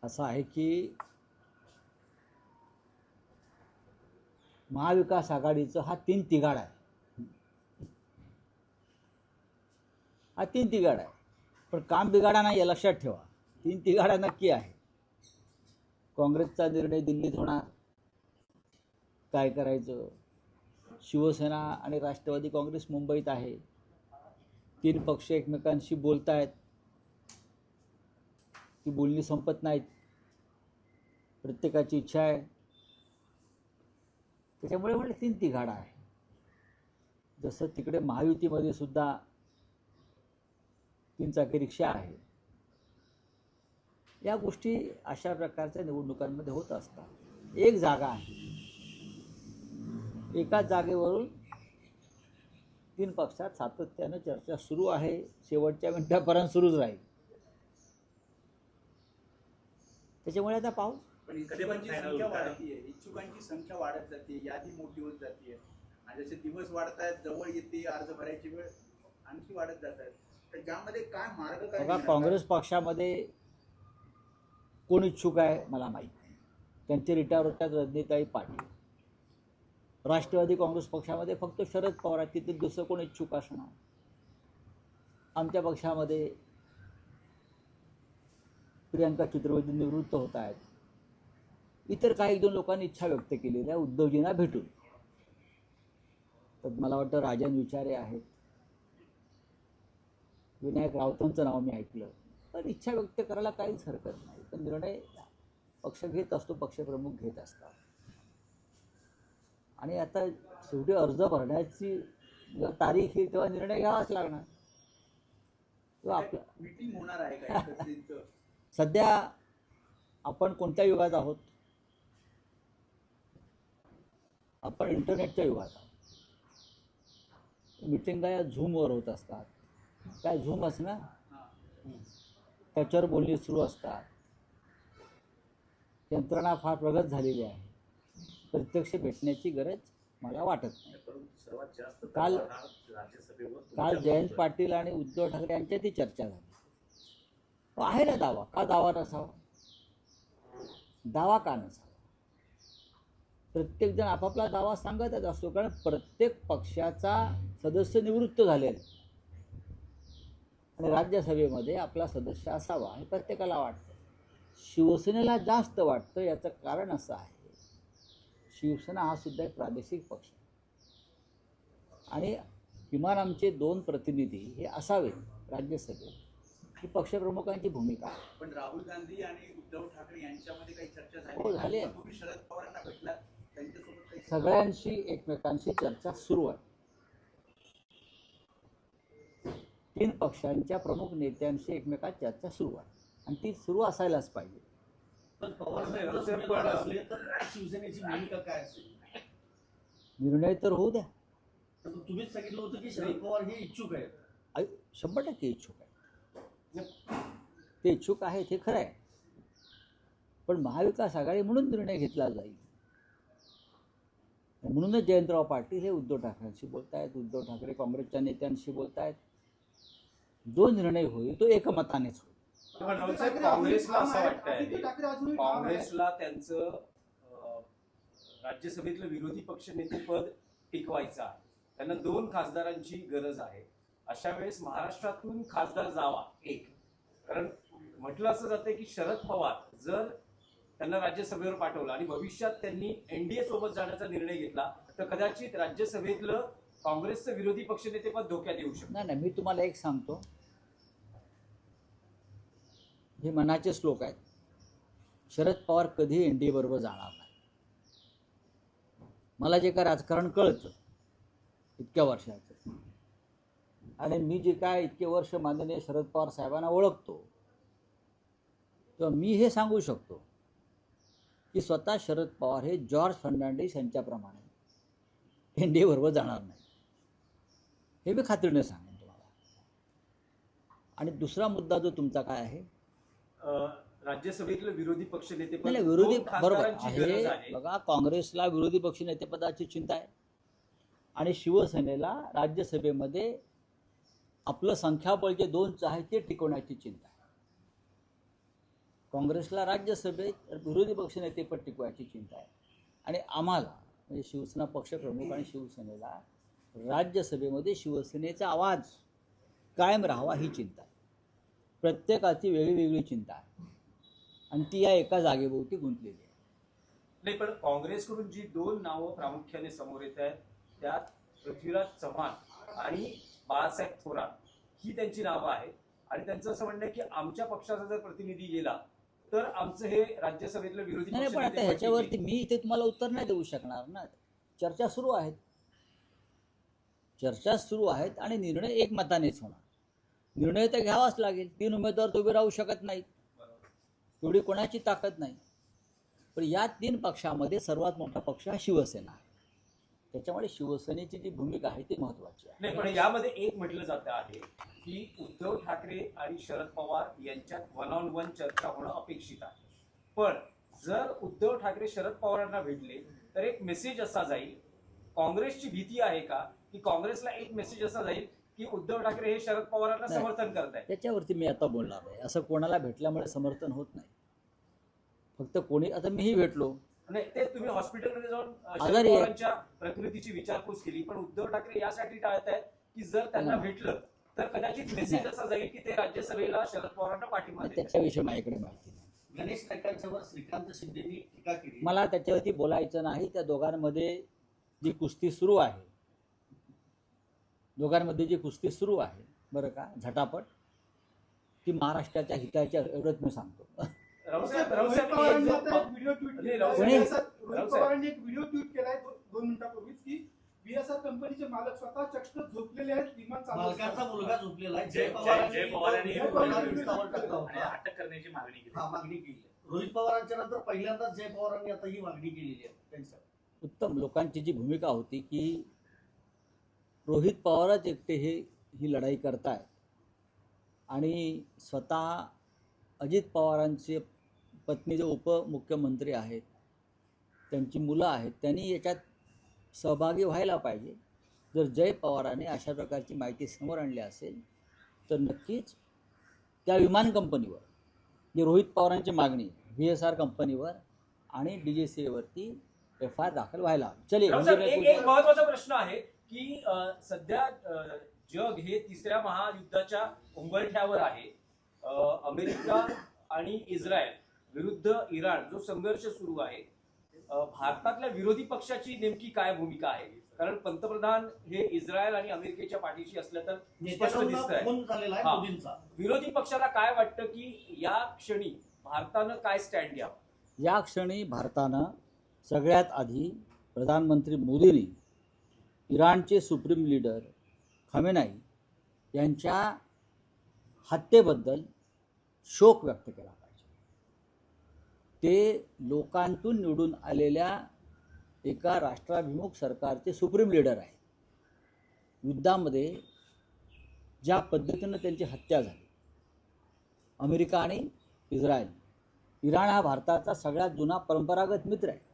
असं आहे की महाविकास आघाडीचं हा तीन तिघाड आहे. हा तीन तिघाड आहे, पण काम बिघाडा नाही, हे लक्षात ठेवा. तीन तिघाडा नक्की आहे. काँग्रेसचा निर्णय दिल्लीत होणार, काय करायचं. शिवसेना आणि राष्ट्रवादी काँग्रेस मुंबईत आहे. तीन पक्ष एकमेकांशी बोलतायत, ती बोलणी संपत नाहीत. प्रत्येकाची इच्छा आहे, त्याच्यामुळे म्हणजे तीन तिघाडा आहे. जसं तिकडे महायुतीमध्ये सुद्धा तीन चाकी रिक्षा आहे. या गोष्टी अशा प्रकारच्या निवडणुकांमध्ये होत असतात. एक जागा आहे, एकाच जागेवरून तीन पक्षात सातत्यानं चर्चा सुरू आहे, शेवटच्या मिनिटापर्यंत सुरूच राहील. त्याच्यामुळे आता पाहू. पण इच्छुकांची संख्या वाढतीये, इच्छुकांची संख्या वाढत जाते, यादी मोठी होत जाते आणि जसे दिवस वाढत आहेत, जवळ येते अर्ज भरायची वेळ आणखी वाढत जात आहे. तर यामध्ये काय मार्ग काय? बघा, काँग्रेस पक्षामध्ये कोण इच्छुक आहे मला माहीत नाही. त्यांचे रिटायर होतात रजनीताई पाटील. राष्ट्रवादी काँग्रेस पक्षामध्ये फक्त शरद पवार आहेत, तिथे दुसरं कोण इच्छुक असणार. आमच्या पक्षामध्ये प्रियंका चतुर्वेदी निवृत्त होत आहेत. इतर काही एक दोन लोकांनी इच्छा व्यक्त केलेली आहे उद्धवजींना भेटून. तर मला वाटतं राजन विचारे आहेत, विनायक राऊतांचं नाव मी ऐकलं. पण इच्छा व्यक्त करायला काहीच हरकत नाही. पण निर्णय पक्ष घेत असतो, पक्षप्रमुख घेत असतात. आणि आता शेवटी अर्ज भरण्याची तारीख ही तेव्हा निर्णय घ्यावाच लागणार. आपलं मीटिंग होणार आहे का? सध्या आपण कोणत्या युगात आहोत? आपण इंटरनेटच्या युगात आहोत. मिटिंगा या झूमवर होत असतात. काय झूमच ना, त्याच्यावर बोलणी सुरू असतात. यंत्रणा फार प्रगत झालेली आहे. प्रत्यक्ष भेटण्याची गरज मला वाटत नाही. काल जयंत पाटील आणि उद्धव ठाकरे यांच्यातही चर्चा झाली. आहे ना दावा, का दावा नसावा? दावा का नसावा? प्रत्येक जण आपापला दावा सांगतच असतो, कारण प्रत्येक पक्षाचा सदस्य निवृत्त झालेला आणि राज्यसभेमध्ये आपला सदस्य असावा हे प्रत्येकाला वाटतं. शिवसेनेला जास्त वाटतं. याचं कारण असं आहे, शिवसेना हा सुद्धा एक प्रादेशिक पक्ष आणि किमान आमचे 2 प्रतिनिधी हे असावेत राज्यसभेत, ही पक्षप्रमुखांची भूमिका आहे. पण राहुल गांधी आणि उद्धव ठाकरे यांच्यामध्ये काही चर्चा झाली? हो, झाली. तुम्ही शरद पवारांना भेटला, त्यांच्यासोबत काही? सगळ्यांशी एकमेकांशी चर्चा सुरू आहे. 3 पक्षांच्या प्रमुख नेत्यांशी एकमेकात चर्चा सुरू आहे आणि ती सुरू असायलाच पाहिजे. पण पवार असले तर शिवसेनेची भूमिका काय असेल? निर्णय तर होऊ द्या. तुम्हीच सांगितलं होतं की शरद पवार हे इच्छुक आहेत. 100% इच्छुक आहे. ते इच्छुक आहेत हे खरं आहे, पण महाविकास आघाडी म्हणून निर्णय घेतला जाईल. म्हणूनच जयंतराव पाटील हे उद्धव ठाकरेंशी बोलत आहेत, उद्धव ठाकरे काँग्रेसच्या नेत्यांशी बोलत आहेत. जो निर्णय होईल तो एकमतानेच होईल. काँग्रेसला असं वाटतंय, काँग्रेसला त्यांचं राज्यसभेतलं विरोधी पक्षनेतेपद टिकवायचं आहे. त्यांना 2 खासदारांची गरज आहे. अशा वेळेस महाराष्ट्रातून खासदार जावा एक, कारण म्हटलं असं जातं की शरद पवार जर त्यांना राज्यसभेवर पाठवलं आणि भविष्यात त्यांनी एनडीए सोबत जाण्याचा निर्णय घेतला तर कदाचित राज्यसभेतलं काँग्रेसचं विरोधी पक्षनेतेपद धोक्यात येऊ शकतं. नाही, मी तुम्हाला एक सांगतो, हे मनाचे श्लोक आहेत. शरद पवार कधी एनडीए बरोबर जाणार नाही. मला जे काय राजकारण कळतं इतक्या वर्षाचं, आणि मी जे काय इतके वर्ष माननीय शरद पवार साहेबांना ओळखतो, तेव्हा मी हे सांगू शकतो की स्वतः शरद पवार हे जॉर्ज फर्नांडिस यांच्याप्रमाणे एनडीए बरोबर जाणार नाही. हे मी खात्रीने सांगेन तुम्हाला. आणि दुसरा मुद्दा जो तुमचा काय आहे, राज्यसभेतलं विरोधी पक्षनेतेपद नाही, विरोधी 2 बरोबर खासदारांची गरज आहे. बघा, काँग्रेसला विरोधी पक्षनेतेपदाची चिंता आहे आणि शिवसेनेला राज्यसभेमध्ये आपलं संख्याबळ जे 2 आहे ते टिकवण्याची चिंता आहे. काँग्रेसला राज्यसभेत विरोधी पक्षनेतेपद टिकवायची चिंता आहे आणि आम्हाला म्हणजे शिवसेना पक्षप्रमुख आणि शिवसेनेला राज्यसभेमध्ये शिवसेनेचा आवाज कायम राहावा ही चिंता आहे. प्रत्येकाची वेगळी चिंता आहे आणि ती या एका जागेभोवती गुंतलेली आहे. नाही, पण काँग्रेसकडून जी दोन नावं प्रामुख्याने समोर येत आहेत त्यात पृथ्वीराज चव्हाण आणि बाळासाहेब थोरात ही त्यांची नावं आहेत आणि त्यांचं असं म्हणणं आहे की आमच्या पक्षाचा जर प्रतिनिधी गेला तर आमचं हे राज्यसभेतलं विरोधी नाही पण आता पक्षनेते ह्याच्यावरती मी इथे तुम्हाला उत्तर नाही देऊ शकणार ना. चर्चा सुरू आहेत आणि निर्णय एकमतानेच होणार. निर्णय तर घ्यावाच लागेल. 3 उमेदवार तर उभे राहू शकत नाहीत, एवढी कोणाची ताकद नाही. पण या 3 पक्षामध्ये सर्वात मोठा पक्ष हा शिवसेना आहे. त्याच्यामुळे शिवसेनेची जी भूमिका आहे ती महत्वाची आहे. नाही, पण यामध्ये एक म्हटलं जातं आहे की उद्धव ठाकरे आणि शरद पवार यांच्यात 1-on-1 चर्चा होणं अपेक्षित आहे. पण जर उद्धव ठाकरे शरद पवारांना भेटले तर एक मेसेज असा जाईल, काँग्रेसची भीती आहे का की काँग्रेसला एक मेसेज असा जाईल की उद्धव ठाकरे हे शरद पवारांना नाही. समर्थन करतायत? त्याच्यावरती मी आता बोलणार आहे. असं कोणाला भेटल्यामुळे समर्थन होत नाही. फक्त कोणी आता मीही भेटलो, नाही, ते तुम्ही हॉस्पिटलमध्ये जाऊन शरद आजारी आहे. पवारांच्या प्रकृतीची विचारपूस केली, पण उद्धव ठाकरे यासाठी टाळतायत की जर त्यांना भेटलं तर कदाचित मेसेज असा जाईल की ते राज्यसभेला शरद पवारांना पाठिंबा देतात. त्याच्याविषयी माझ्याकडे माहिती नाही. गणेश नाईकांच्यावर श्रीकांत शिंदेनी टीका केली. मला त्याच्यावरती बोलायचं नाही. त्या दोघांमध्ये जी कुस्ती सुरू आहे बरं का, झटापट, ती महाराष्ट्राच्या हिताच्या एवढंच मी सांगतो. रावसाहेब, रोहित पवारांनी आता एक व्हिडिओ ट्विट कोणी? केला. कोणी? रोहित पवारांनी एक व्हिडिओ ट्विट केलाय 2 मिनिटापूर्वीच की बीएसआर कंपनीचे मालक स्वतः चक्क झोपलेले आहेत, विमान चालू मालकाचा मुलगा झोपलेला आहे. जय पवारांनी इंस्टावर टाकला आणि होता. अटक करण्याची मागणी केली. मागणी केली. रोहित पवारांच्या नंतर पहिल्यांदाच जय पवारांनी आता ही मागणी केलेली आहे त्यांच्या. उत्तम. लोकांची जी भूमिका होती की रोहित पवारच एकटे ही लढाई करतायत आणि स्वतः अजित पवारांचे पत्नी जे उपमुख्यमंत्री आहेत, त्यांची मुलं आहेत, त्यांनी याच्यात सहभागी व्हायला पाहिजे. जर जय पवारांनी अशा प्रकारची माहिती समोर आणली असेल तर नक्कीच त्या विमान कंपनीवर जे रोहित पवारांची मागणी VSR कंपनीवर आणि DGCAवरती FIR दाखल व्हायला हवी. चलिए, रावसाहेब, एक महत्वाचा प्रश्न आहे की सध्या जग हे 3ऱ्या महायुद्धाच्या उंबरठ्यावर आहे. अमेरिका आणि इस्रायल विरुद्ध इराण जो संघर्ष सुरू आहे, भारतातल्या विरोधी पक्षाची नेमकी काय भूमिका आहे? कारण पंतप्रधान हे इस्रायल आणि अमेरिकेच्या पाठीशी असलं तर स्पष्ट दिसतंय. फोन झालेला आहे हा. मोदींचा. विरोधी पक्षाला काय वाटतं की या क्षणी भारतानं काय स्टँड घ्यावं? या क्षणी भारतानं सगळ्यात आधी प्रधानमंत्री मोदींनी इराणचे सुप्रीम लीडर खमेनाई यांच्या हत्येबद्दल शोक व्यक्त केला पाहिजे. ते लोकांतून निवडून आलेल्या एका राष्ट्राभिमुख सरकारचे सुप्रीम लीडर आहेत. युद्धामध्ये ज्या पद्धतीनं त्यांची हत्या झाली, अमेरिका आणि इस्रायल, इराण हा भारताचा सगळ्यात जुना परंपरागत मित्र आहे.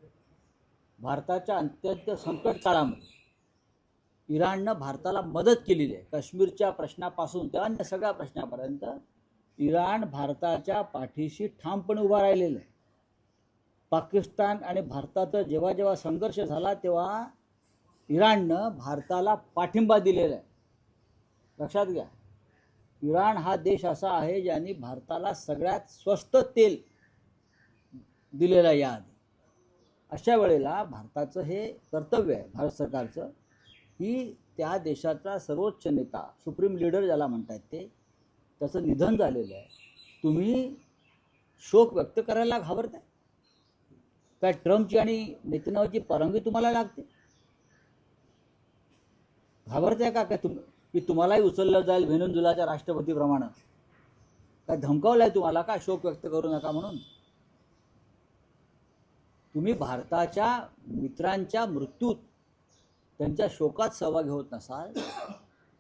भारताच्या अत्यंत संकट काळामध्ये इराणनं भारताला मदत केलेली आहे. काश्मीरच्या प्रश्नापासून ते अन्य सगळ्या प्रश्नापर्यंत इराण भारताच्या पाठीशी ठामपणे उभा राहिलेला आहे. पाकिस्तान आणि भारताचा जेव्हा जेव्हा संघर्ष झाला तेव्हा इराणनं भारताला पाठिंबा दिलेला आहे. लक्षात घ्या, इराण हा देश असा आहे ज्यांनी भारताला सगळ्यात स्वस्त तेल दिलेलं आहे याआधी. अशा वेळेला भारताचं हे कर्तव्य आहे, भारत सरकारचं, की त्या देशाचा सर्वोच्च नेता, सुप्रीम लीडर ज्याला म्हणतात ते, त्याचं निधन झालेलं आहे. तुम्ही शोक व्यक्त करायला घाबरताय काय? ट्रम्पची आणि नेतन्याहूची परवानगी तुम्हाला लागते? घाबरताय का काय की तुम्हालाही उचललं जाईल व्हेनेझुएलाच्या राष्ट्रपतीप्रमाणे? काय धमकावलंय तुम्हाला का शोक व्यक्त करू नका म्हणून? तुम्ही भारताच्या मित्रांच्या मृत्यूत त्यांच्या शोकात सहभागी होत नसाल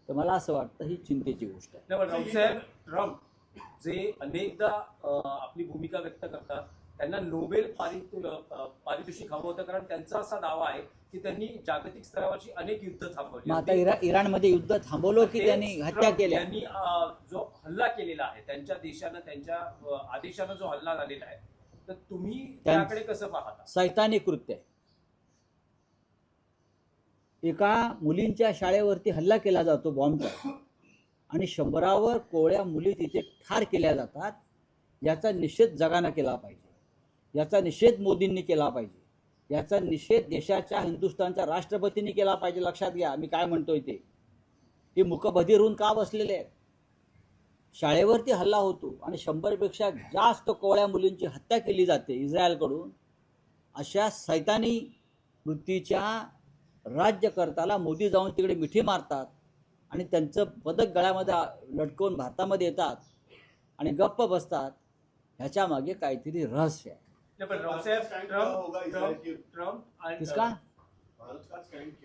तर मला असं वाटतं ही चिंतेची गोष्ट आहे. नाही, पण रावसाहेब, ट्रम्प जे अनेकदा आपली भूमिका व्यक्त करतात त्यांना नोबेल पारितोषिक हवं होतं, कारण त्यांचा असा दावा आहे की त्यांनी जागतिक स्तरावरची अनेक युद्ध थांबवली. मग आता इराणमध्ये युद्ध थांबवलं की ते त्यांनी हत्या ट्रम्प केल्या? यांनी जो हल्ला केलेला आहे त्यांच्या देशानं, त्यांच्या आदेशानं जो हल्ला झालेला आहे, तर तुम्ही त्याकडे कसं पाहता? सैतानी कृत्य आहे. एका मुलींच्या शाळेवरती हल्ला केला जातो बॉम्बचा, आणि 100वर कोवळ्या मुली तिथे ठार केल्या जातात. याचा निषेध जगानं केला पाहिजे, याचा निषेध मोदींनी केला पाहिजे, याचा निषेध देशाच्या हिंदुस्थानच्या राष्ट्रपतींनी केला पाहिजे. लक्षात घ्या मी काय म्हणतोय ते. हे मुकबधीर होऊन का बसलेले आहेत? शाळेवरती हल्ला होतो आणि 100पेक्षा जास्त कोवळ्या मुलींची हत्या केली जाते इस्रायलकडून. अशा सैतानी वृत्तीच्या राज्यकर्त्याला मोदी जाऊन तिकडे मिठी मारतात आणि त्यांचं पदक गळ्यामध्ये लटकवून भारतामध्ये येतात आणि गप्प बसतात. ह्याच्या मागे काहीतरी रहस्य आहे. नहीं, पर ट्रम्प किसका?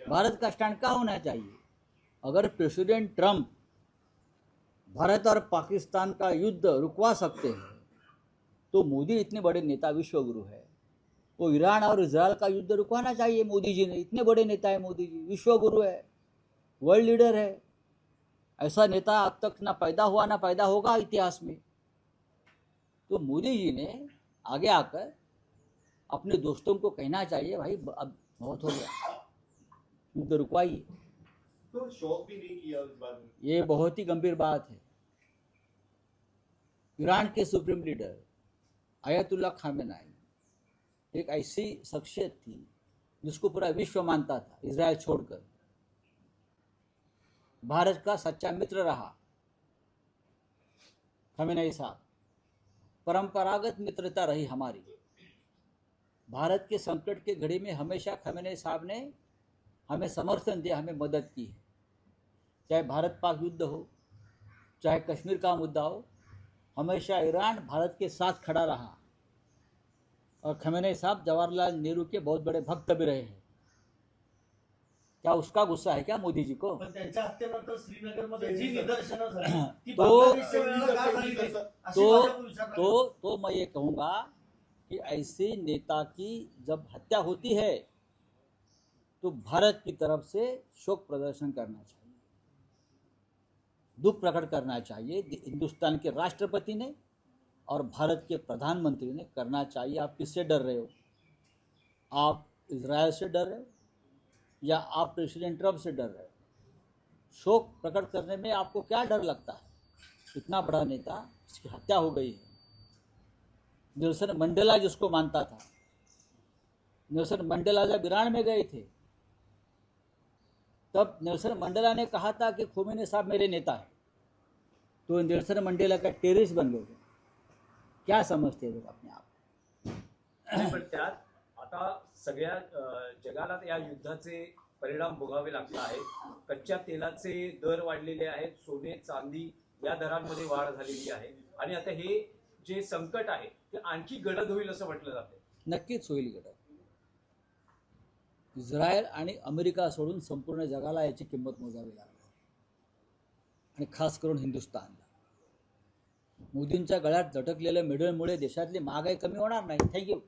भारत का स्टैंड क्या होना चाहिए? अगर प्रेसिडेंट ट्रम्प भारत और पाकिस्तान का युद्ध रुकवा सकते हैं तो मोदी इतने बड़े नेता, विश्वगुरु है, वो ईरान और इजराइल का युद्ध रुकवाना चाहिए. मोदी जी ने, इतने बड़े नेता है मोदी जी, विश्वगुरु है, वर्ल्ड लीडर है. ऐसा नेता अब तक ना पैदा हुआ ना पैदा होगा इतिहास में. तो मोदी जी ने आगे आकर अपने दोस्तों को कहना चाहिए, भाई अब बहुत हो गया, युद्ध रुकवाइए. तो शौक भी नहीं किया इस बात में. ये बहुत ही गंभीर बात है. ईरान के सुप्रीम लीडर आयतुल्ला खामेनाई एक ऐसी शख्सियत थी जिसको पूरा विश्व मानता था, इजराइल छोड़कर. भारत का सच्चा मित्र रहा खामेनाई साहब. परंपरागत मित्रता रही हमारी. भारत के संकट के घड़ी में हमेशा खामेनेई साहब ने हमें समर्थन दिया, हमें मदद की है. चाहे भारत पाक युद्ध हो, चाहे कश्मीर का मुद्दा हो, हमेशा ईरान भारत के साथ खड़ा रहा. और खामेनेई साहब जवाहरलाल नेहरू के बहुत बड़े भक्त भी रहे हैं. क्या उसका गुस्सा है क्या मोदी जी को? पण त्यांच्या हत्येनंतर श्रीनगरमध्ये जी निदर्शनं झाली ती तो- बांगलादेशच्या वेळेला का झाली नाही? अशी भाजप विचारणार. तो मैं ये कहूँगा कि ऐसे नेता की जब हत्या होती है तो भारत की तरफ से शोक प्रदर्शन करना चाहिए, दुख प्रकट करना चाहिए. हिंदुस्तान के राष्ट्रपति ने और भारत के प्रधानमंत्री ने करना चाहिए. आप किससे डर रहे हो? आप इजराइल से डर रहे हो या आप प्रेसिडेंट ट्रम्प से डर रहे हो? शोक प्रकट करने में आपको क्या डर लगता है? इतना बड़ा नेता, इसकी हत्या हो गई है. नेल्सन मंडेला जिसको मानता था, नेल्सन मंडेला जब ईरान में गए थे तब नेल्सन मंडेला ने कहा था कि खोमेनी साहब मेरे नेता है. तो नेल्सन मंडेला का टेररिस्ट बन गए. क्या समझते हैं लोग अपने आप? पण त्यात आता सगळ्या जगाला या युद्धाचे परिणाम भोगावे लागत आहेत. कच्च्या तेलाचे दर वाढलेले आहेत, सोने चांदी या दरांमध्ये वाढ झालेली आहे, आणि आता हे जे संकट आहे ते आणखी गडद होईल असं म्हटलं जातं. नक्कीच होईल गडद. इस्रायल आणि अमेरिका सोडून संपूर्ण जगाला याची किंमत मोजावी लागणार, आणि खास करून हिंदुस्थानला. मोदींच्या गळ्यात झटकलेल्या मेडलमुळे देशातली महागाई कमी होणार नाही. थँक्यू.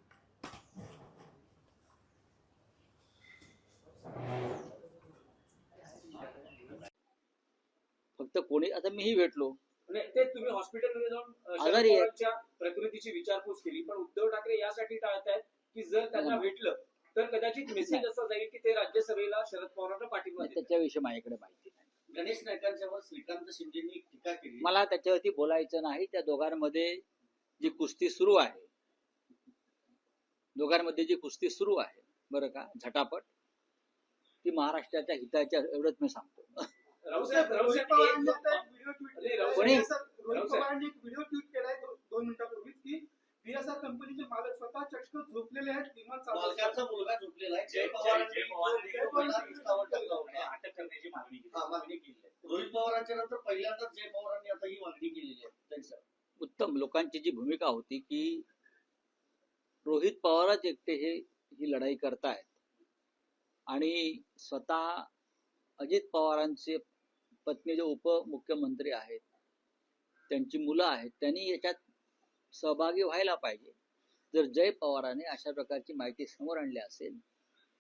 फक्त कोणी, आता मीही भेटलो, ते तुम्ही हॉस्पिटलमध्ये जाऊन आजारी आहे. शरद पवारांच्या प्रकृतीची विचारपूस केली, पण उद्धव ठाकरे यासाठी टाळतायत की जर त्यांना भेटलं तर कदाचित मेसेज असा जाईल की ते राज्यसभेला शरद पवारांना पाठिंबा देतील. त्याच्याविषयी माझ्याकडे माहिती नाही. गणेश नाईकांच्यावर श्रीकांत शिंदेनी टीका केली. मला त्याच्यावरती बोलायचं नाही. त्या दोघांमध्ये जी कुस्ती सुरू आहे, बरं का, झटापट, ती महाराष्ट्राच्या हिताच्या, एवढंच मी सांगतो. रावसाहेब रोहित पवारांनी आता एक व्हिडिओ ट्विट अरे, केला. कोणी? रोहित पवारांनी एक व्हिडिओ ट्विट केलाय 2 मिनिटापूर्वीच की बीएसआर कंपनीचे मालक स्वतः चक्क झोपलेले आहेत, विमान चालू आहे. मालकाचा मुलगा झोपलेला आहे. जय पवारांनी पवारांनी रस्त्यावर टाकला होता. अटक करण्याची मागणी केली. हा, मागणी केली आहे. रोहित पवारांच्या नंतर पहिल्यांदाच जय पवारांनी आता ही मागणी केलेली आहे त्यांच्या. उत्तम. लोकांची जी भूमिका होती की रोहित पवारच एकटे ही लढाई करतायत, आणि स्वतः अजित पवारांचे पत्नी जे उपमुख्यमंत्री आहेत, त्यांची मुलं आहेत, त्यांनी याच्यात सहभागी व्हायला पाहिजे. जर जय पवारांनी अशा प्रकारची माहिती समोर आणली असेल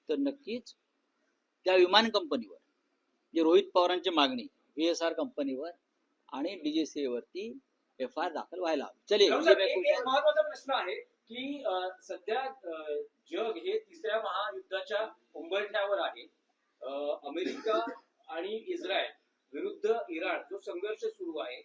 तर नक्कीच त्या विमान कंपनीवर जे रोहित पवारांची मागणी VSR कंपनीवर आणि DGCA वरती FIR दाखल व्हायला हवी. चलिए राव ये साहेब, मैं एक कुछ एक महत्वाचा प्रश्न आहे की सध्या जग हे तिसऱ्या महायुद्धाच्या उंबरठ्यावर आहे. अमेरिका आणि इस्रायल विरुद्ध इराण जो संघर्ष सुरू आहे,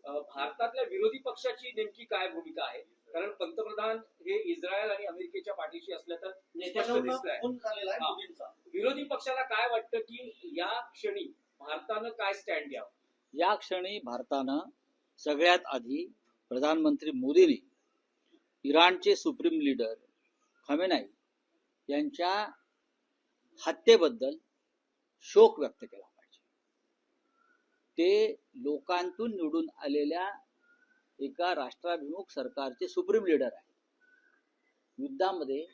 भारतातल्या विरोधी पक्षाची नेमकी काय भूमिका आहे? कारण पंतप्रधान हे इस्रायल आणि अमेरिकेच्या पाठीशी असल्या तर स्पष्ट दिसतंय. फोन झालेला आहे हा. मोदींचा. विरोधी पक्षाला काय वाटतं की या क्षणी भारतानं काय स्टँड घ्यावं? या क्षणी भारतानं सगळ्यात आधी प्रधानमंत्री मोदींनी इराणचे सुप्रीम लीडर खमेनाई यांच्या हत्येबद्दल शोक व्यक्त केला पाहिजे. ते लोकांतून निवडून आलेल्या एका राष्ट्राभिमुख सरकारचे सुप्रीम लीडर आहे. युद्धामध्ये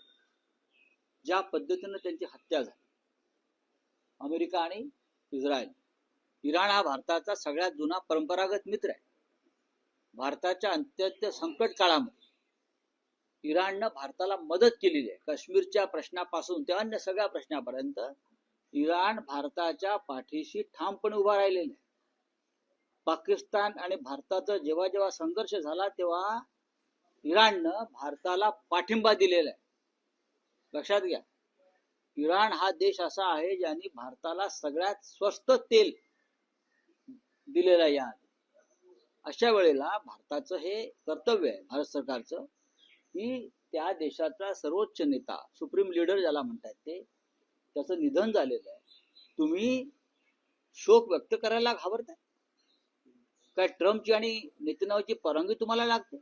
ज्या पद्धतीनं त्यांची हत्या झाली, अमेरिका आणि इस्रायल, इराण हा भारताचा सगळ्यात जुना परंपरागत मित्र आहे. भारताच्या अत्यंत संकट काळामध्ये इराणनं भारताला मदत केलेली आहे. काश्मीरच्या प्रश्नापासून ते अन्य सगळ्या प्रश्नापर्यंत इराण भारताच्या पाठीशी ठामपणे उभा राहिलेला आहे. पाकिस्तान आणि भारताचा जेव्हा जेव्हा संघर्ष झाला तेव्हा इराणनं भारताला पाठिंबा दिलेला आहे. लक्षात घ्या, इराण हा देश असा आहे ज्यांनी भारताला सगळ्यात स्वस्त तेल दिलेलं आहे. या अशा वेळेला भारताचं हे कर्तव्य आहे, भारत सरकारचं, की त्या देशाचा सर्वोच्च नेता, सुप्रीम लीडर ज्याला म्हणतात ते, त्याचं निधन झालेलं आहे. तुम्ही शोक व्यक्त करायला घाबरताय काय? ट्रम्पची आणि नेतन्याहूची परवानगी तुम्हाला लागते?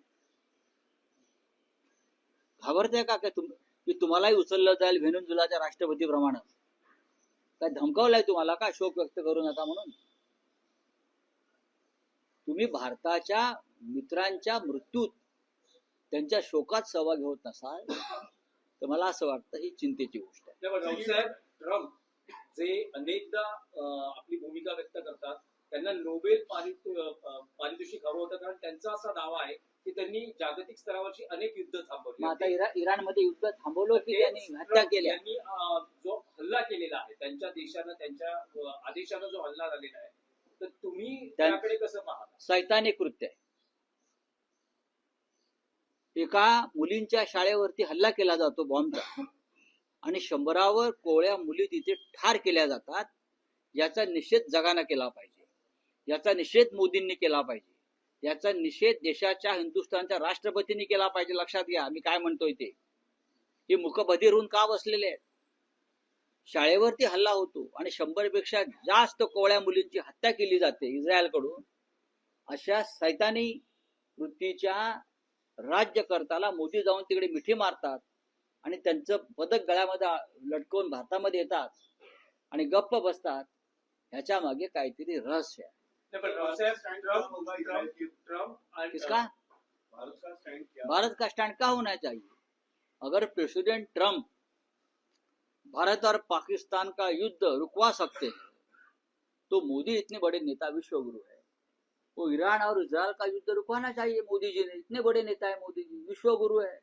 घाबरताय का काय की तुम्हालाही उचललं जाईल व्हेनेझुएलाच्या राष्ट्रपतीप्रमाणे? काय धमकावलंय तुम्हाला का शोक व्यक्त करू नका म्हणून? तुम्ही भारताच्या मित्रांच्या मृत्यूत त्यांच्या शोकात सहभागी होत नसाल तर मला असं वाटतं ही चिंतेची गोष्ट आहे. रावसाहेब, ट्रम्प जे अनेकदा आपली भूमिका व्यक्त करतात, त्यांना नोबेल पारितोषिक हवं होतं, कारण त्यांचा असा दावा आहे की त्यांनी जागतिक स्तरावरची अनेक युद्ध थांबवली. मग आता इराणमध्ये युद्ध थांबवलं की त्यांनी हत्या केल्या? त्यांनी जो हल्ला केलेला आहे त्यांच्या देशानं, त्यांच्या आदेशानं जो हल्ला झालेला आहे, तर तुम्ही त्याकडे कसं पाहता? सैतानी कृत्य आहे. एका मुलींच्या शाळेवरती हल्ला केला जातो बॉम्बचा आणि 100वर कोवळ्या मुली तिथे ठार केल्या जातात. याचा निषेध जगानं केला पाहिजे, याचा निषेध मोदींनी केला पाहिजे, याचा निषेध देशाच्या हिंदुस्थानच्या राष्ट्रपतींनी केला पाहिजे. लक्षात घ्या मी काय म्हणतोय ते. हे मुकबधीर होऊन का बसलेले आहेत? शाळेवरती हल्ला होतो आणि 100पेक्षा जास्त कोवळ्या मुलींची हत्या केली जाते इस्रायलकडून. अशा सैतानी वृत्तीच्या राज्यकर्त्याला मोदी जाऊन तिकडे मिठी मारतात आणि त्यांचं पदक गळ्यामध्ये लटकवून भारतामध्ये येतात आणि गप्प बसतात. ह्याच्या मागे काहीतरी रहस्य आहे. किसका भारत का स्टैंड क्या होना चाहिए? अगर प्रेसिडेंट ट्रम्प भारत और पाकिस्तान का युद्ध रुकवा सकते हैं तो मोदी इतने बड़े नेता, विश्वगुरु है, वो ईरान और इजराइल का युद्ध रुकवाना चाहिए. मोदी जी ने, इतने बड़े नेता है मोदी जी, विश्वगुरु है,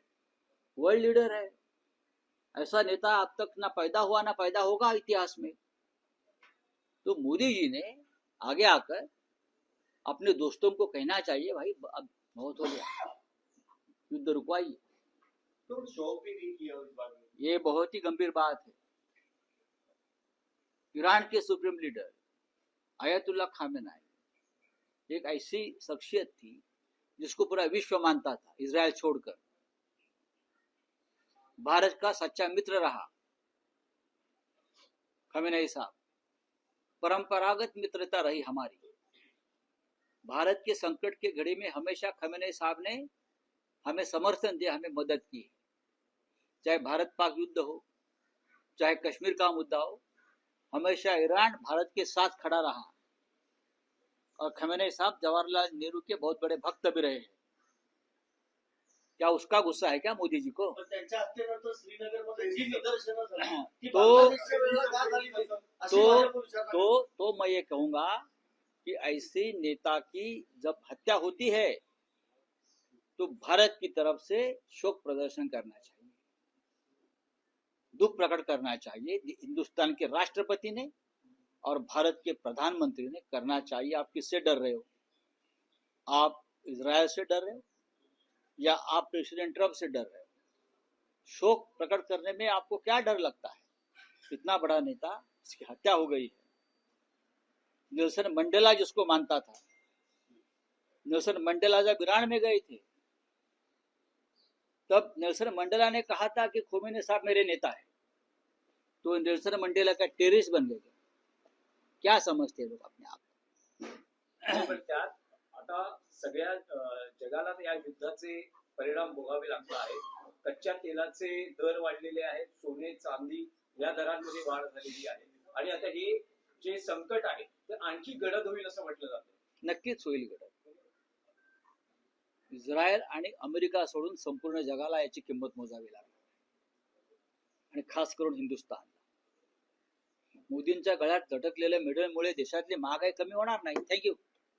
वर्ल्ड लीडर है. ऐसा नेता अब तक ना पैदा हुआ ना पैदा होगा इतिहास में. तो मोदी जी ने आगे आकर अपने दोस्तों को कहना चाहिए, भाई अब बहुत हो गया, युद्ध रुकवाइए. तो शौक भी नहीं किया इस बार में. ये बहुत ही गंभीर बात है. ईरान के सुप्रीम लीडर आयतुल्ला खामेनाई एक ऐसी शख्सियत थी जिसको पूरा विश्व मानता था, इजराइल छोड़कर. भारत का सच्चा मित्र रहा खामेनाई साहब. परंपरागत मित्रता रही हमारी. भारत के संकट के घड़ी में हमेशा खामेनेई साहब ने हमें समर्थन दिया, हमें मदद की. चाहे भारत पाक युद्ध हो, चाहे कश्मीर का मुद्दा हो, हमेशा ईरान भारत के साथ खड़ा रहा. और खामेनेई साहब जवाहरलाल नेहरू के बहुत बड़े भक्त भी रहे हैं. क्या उसका गुस्सा है क्या मोदी जी को? पण त्यांच्या हत्येनंतर श्रीनगरमध्ये जी निदर्शनं झाली ती तो- बांगलादेशच्या वेळेला का झाली नाही? अशी माझ्या विचारात आहे. तो मैं ये कहूंगा कि ऐसी नेता की जब हत्या होती है तो भारत की तरफ से शोक प्रदर्शन करना चाहिए, दुख प्रकट करना चाहिए। हिंदुस्तान के राष्ट्रपति ने और भारत के प्रधानमंत्री ने करना चाहिए। आप किससे डर रहे हो? आप इजरायल से डर रहे हो या आप प्रेसिडेंट ट्रंप से डर रहे हो? शोक प्रकट करने में आपको क्या डर लगता है? इतना बड़ा नेता, इसकी हत्या हो गई है। नेल्सन मंडेला जिसको मानता था, नेल्सन मंडेला जब ईरान में गए थे तब नेल्सन मंडेला ने कहा था कि खोमेनी साहब मेरे नेता है, तो नेल्सन मंडेला का टेररिस्ट बन गए। क्या समझते लोग अपने आप? पण त्यात आता सगळ्या जगाला या युद्धाचे परिणाम भोगावे लागले आहेत. कच्च्या तेलाचे दर वाढलेले आहेत, सोने चांदी या दरांमध्ये वाढ झालेली आहे आणि आता हे जे संकट आहे ते आणखी गडद होईल असं म्हटलं जातं. नक्कीच होईल गडद. इस्रायल आणि अमेरिका सोडून संपूर्ण जगाला याची किंमत मोजावी लागली आणि खास करून हिंदुस्थान. मोदींच्या गळ्यात लटकलेल्या मेडलमुळे देशातली महागाई कमी होणार नाही. थँक्यू.